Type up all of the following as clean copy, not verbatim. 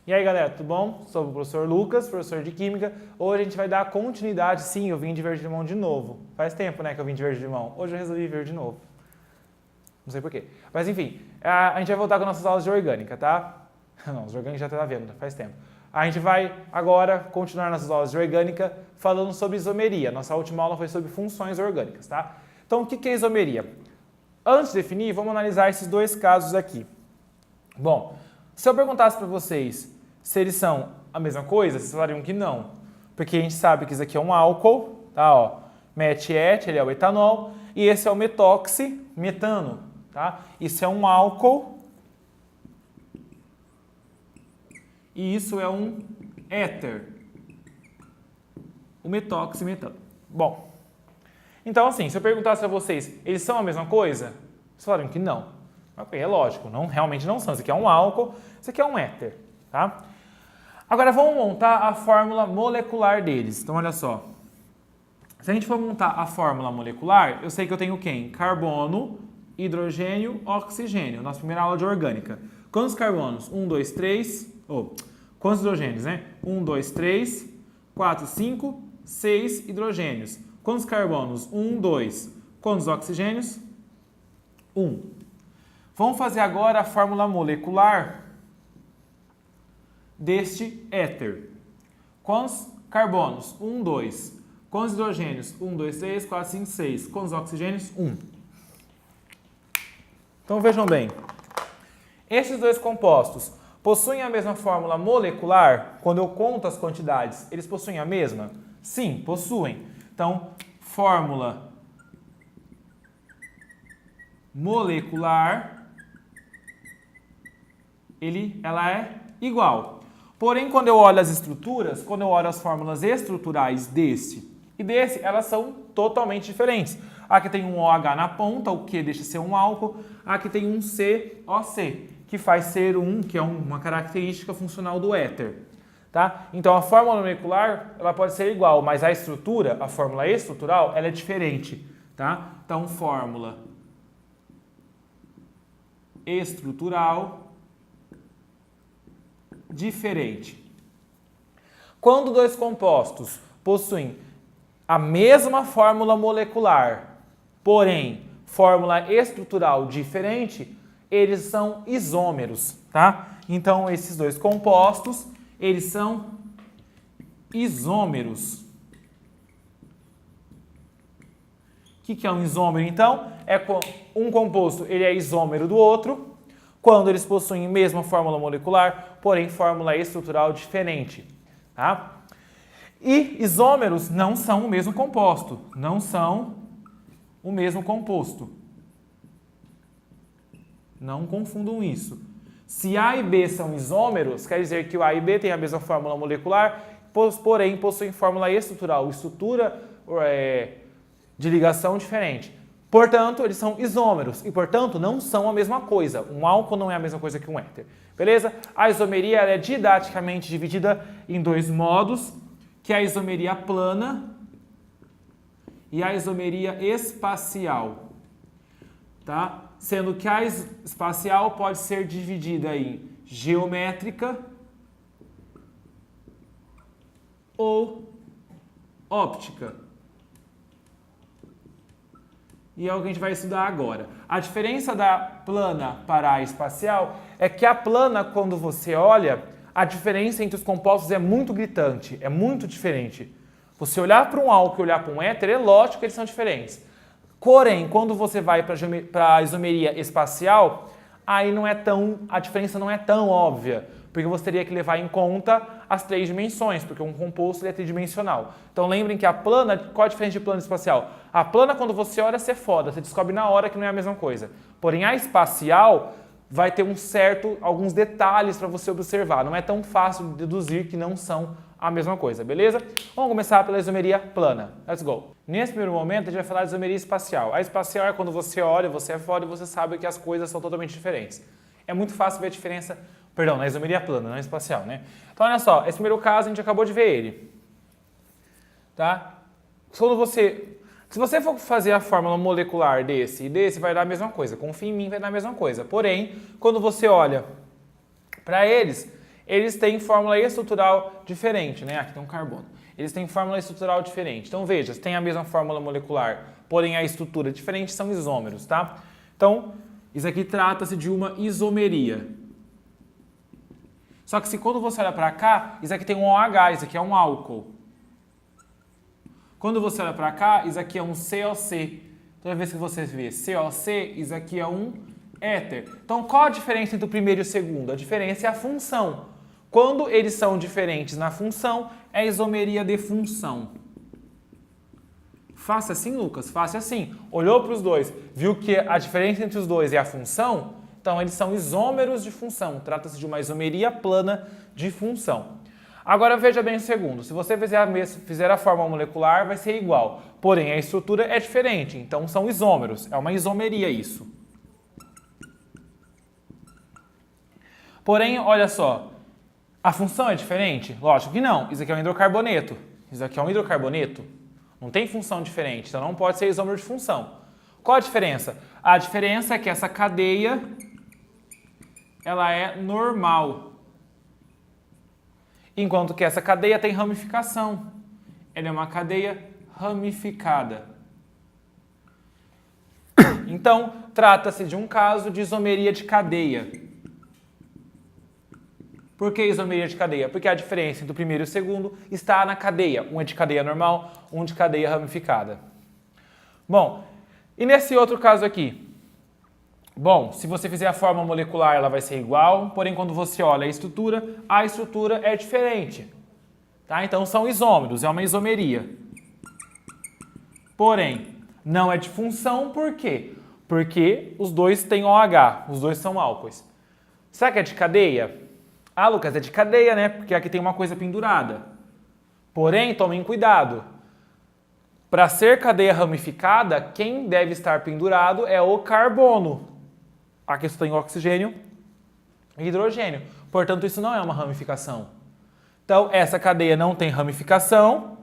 E aí galera, tudo bom? Sou o professor Lucas, professor de Química. Hoje a gente vai dar continuidade, sim, eu vim de verde-limão de novo. Faz tempo, né, que eu vim de verde-limão. Hoje eu resolvi vir de novo. Não sei porquê. Mas enfim, a gente vai voltar com nossas aulas de orgânica, tá? Não, os orgânicos já tá vendo, faz tempo. A gente vai agora continuar nossas aulas de orgânica falando sobre isomeria. Nossa última aula foi sobre funções orgânicas, tá? Então, o que é isomeria? Antes de definir, vamos analisar esses dois casos aqui. Bom, se eu perguntasse para vocês se eles são a mesma coisa, vocês falariam que não. Porque a gente sabe que isso aqui é um álcool, tá? Ó, met-et, ele é o etanol, e esse é o metano, tá? Isso é um álcool e isso é um éter, o metoximetano. Bom, então assim, se eu perguntasse a vocês, eles são a mesma coisa? Vocês falariam que não. Ok, é lógico, não, realmente não são. Isso aqui é um álcool, isso aqui é um éter, tá? Agora vamos montar a fórmula molecular deles. Então olha só, se a gente for montar a fórmula molecular, eu sei que eu tenho quem? Carbono, hidrogênio, oxigênio. Nossa primeira aula de orgânica. Quantos carbonos? 1, 2, 3... quantos hidrogênios, né? 1, 2, 3, 4, 5, 6 hidrogênios. Quantos carbonos? 1, 2. Quantos oxigênios? 1. Vamos fazer agora a fórmula molecular deste éter. Quantos carbonos? 1, 2. Quantos hidrogênios? 1, 2, 3, 4, 5, 6. Quantos oxigênios? 1. Então vejam bem, esses dois compostos possuem a mesma fórmula molecular? Quando eu conto as quantidades, eles possuem a mesma? Sim, possuem. Então, fórmula molecular, ela é igual. Porém, quando eu olho as estruturas, quando eu olho as fórmulas estruturais desse e desse, elas são totalmente diferentes. Aqui tem um OH na ponta, o que deixa de ser um álcool. Aqui tem um COC, que faz ser que é uma característica funcional do éter. Tá? Então, a fórmula molecular ela pode ser igual, mas a estrutura, a fórmula estrutural, ela é diferente. Tá? Então, fórmula estrutural diferente. Quando dois compostos possuem a mesma fórmula molecular, porém fórmula estrutural diferente, eles são isômeros, tá? Então esses dois compostos, eles são isômeros. O que é um isômero então? É um composto, ele é isômero do outro, quando eles possuem a mesma fórmula molecular, porém fórmula estrutural diferente, tá? E isômeros não são o mesmo composto, não são o mesmo composto. Não confundam isso. Se A e B são isômeros, quer dizer que o A e B têm a mesma fórmula molecular, porém possuem fórmula estrutural, estrutura de ligação diferente. Portanto, eles são isômeros e, portanto, não são a mesma coisa. Um álcool não é a mesma coisa que um éter. Beleza? A isomeria ela é didaticamente dividida em dois modos, que é a isomeria plana e a isomeria espacial. Tá? Sendo que a espacial pode ser dividida em geométrica ou óptica. E é o que a gente vai estudar agora. A diferença da plana para a espacial é que a plana, quando você olha, a diferença entre os compostos é muito gritante, é muito diferente. Você olhar para um álcool e olhar para um éter, é lógico que eles são diferentes. Porém, quando você vai para a isomeria espacial, aí a diferença não é tão óbvia, porque você teria que levar em conta as três dimensões, porque um composto ele é tridimensional. Então lembrem que a plana, qual a diferença de plana e espacial? A plana, quando você olha, você é foda, você descobre na hora que não é a mesma coisa. Porém, a espacial vai ter alguns detalhes para você observar. Não é tão fácil de deduzir que não são a mesma coisa, beleza? Vamos começar pela isomeria plana. Let's go! Nesse primeiro momento, a gente vai falar de isomeria espacial. A espacial é quando você olha, você é foda e você sabe que as coisas são totalmente diferentes. É muito fácil ver a diferença, na isomeria plana, não espacial, né? Então, olha só, esse primeiro caso a gente acabou de ver ele. Tá? Se você for fazer a fórmula molecular desse e desse, vai dar a mesma coisa. Confia em mim, vai dar a mesma coisa. Porém, quando você olha para eles, eles têm fórmula estrutural diferente, né? Aqui tem um carbono. Eles têm fórmula estrutural diferente. Então, veja, tem a mesma fórmula molecular, porém a estrutura é diferente, são isômeros, tá? Então, isso aqui trata-se de uma isomeria. Só que se quando você olha para cá, isso aqui tem um OH, isso aqui é um álcool. Quando você olha para cá, isso aqui é um COC. Toda vez que você vê COC, isso aqui é um éter. Então, qual a diferença entre o primeiro e o segundo? A diferença é a função. Quando eles são diferentes na função, é isomeria de função. Faça assim, Lucas? Faça assim. Olhou para os dois, viu que a diferença entre os dois é a função? Então, eles são isômeros de função. Trata-se de uma isomeria plana de função. Agora, veja bem o segundo. Se você fizer a fórmula molecular, vai ser igual. Porém, a estrutura é diferente. Então, são isômeros. É uma isomeria isso. Porém, olha só. A função é diferente? Lógico que não. Isso aqui é um hidrocarboneto. Isso aqui é um hidrocarboneto. Não tem função diferente. Então, não pode ser isômero de função. Qual a diferença? A diferença é que essa cadeia ela é normal. Enquanto que essa cadeia tem ramificação. Ela é uma cadeia ramificada. Então, trata-se de um caso de isomeria de cadeia. Por que isomeria de cadeia? Porque a diferença entre o primeiro e o segundo está na cadeia. Um é de cadeia normal, um de cadeia ramificada. Bom, e nesse outro caso aqui? Bom, se você fizer a fórmula molecular, ela vai ser igual, porém quando você olha a estrutura é diferente. Tá? Então são isômeros, é uma isomeria. Porém, não é de função, por quê? Porque os dois têm OH, os dois são álcoois. Será que é de cadeia? Ah, Lucas, é de cadeia, né? Porque aqui tem uma coisa pendurada. Porém, tomem cuidado. Para ser cadeia ramificada, quem deve estar pendurado é o carbono. Aqui só tem oxigênio e hidrogênio. Portanto, isso não é uma ramificação. Então, essa cadeia não tem ramificação.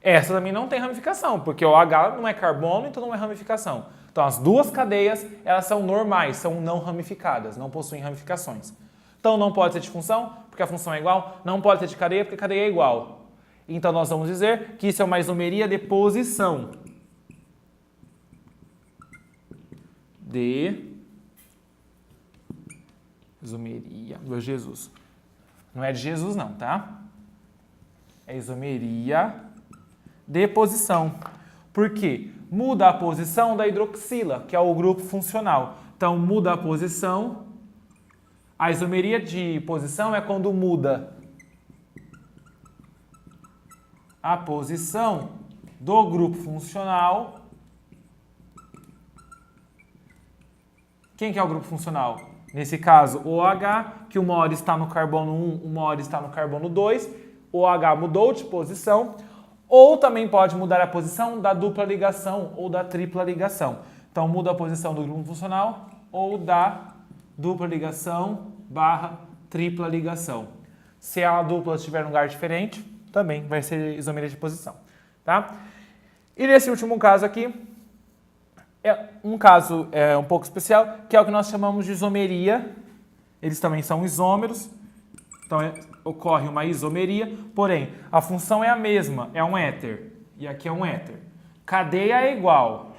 Essa também não tem ramificação, porque o H não é carbono, então não é ramificação. Então, as duas cadeias, elas são normais, são não ramificadas, não possuem ramificações. Então, não pode ser de função, porque a função é igual. Não pode ser de cadeia, porque a cadeia é igual. Então, nós vamos dizer que isso é uma isomeria de posição. Isomeria do Jesus. Não é de Jesus, não, tá? É isomeria de posição. Por quê? Muda a posição da hidroxila, que é o grupo funcional. Então, muda a posição. A isomeria de posição é quando muda a posição do grupo funcional. Quem que é o grupo funcional? Nesse caso, o OH, que uma hora está no carbono 1, uma hora está no carbono 2. O OH mudou de posição. Ou também pode mudar a posição da dupla ligação ou da tripla ligação. Então, muda a posição do grupo funcional ou da dupla ligação barra tripla ligação. Se a dupla estiver em um lugar diferente, também vai ser isomeria de posição. Tá? E nesse último caso aqui, é um caso um pouco especial, que é o que nós chamamos de isomeria. Eles também são isômeros. Então, ocorre uma isomeria, porém, a função é a mesma, é um éter. E aqui é um éter. Cadeia é igual.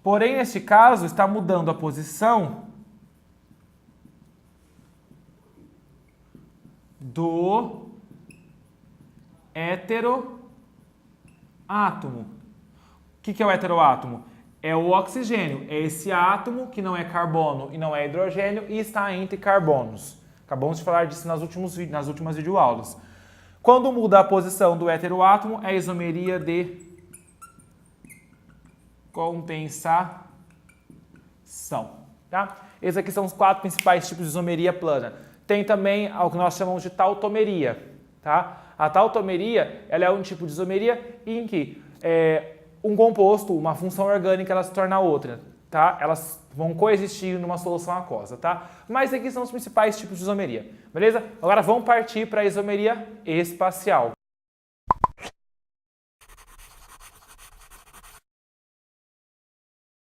Porém, neste caso, está mudando a posição do heteroátomo. O que é o heteroátomo? É o oxigênio. É esse átomo que não é carbono e não é hidrogênio e está entre carbonos. Acabamos de falar disso nas últimas videoaulas. Quando muda a posição do heteroátomo, é isomeria de compensação. Tá? Esses aqui são os 4 principais tipos de isomeria plana. Tem também o que nós chamamos de tautomeria. Tá? A tautomeria ela é um tipo de isomeria em que um composto, uma função orgânica, ela se torna outra. Tá? Elas vão coexistir numa solução aquosa. Tá? Mas aqui são os principais tipos de isomeria. Beleza? Agora vamos partir para a isomeria espacial.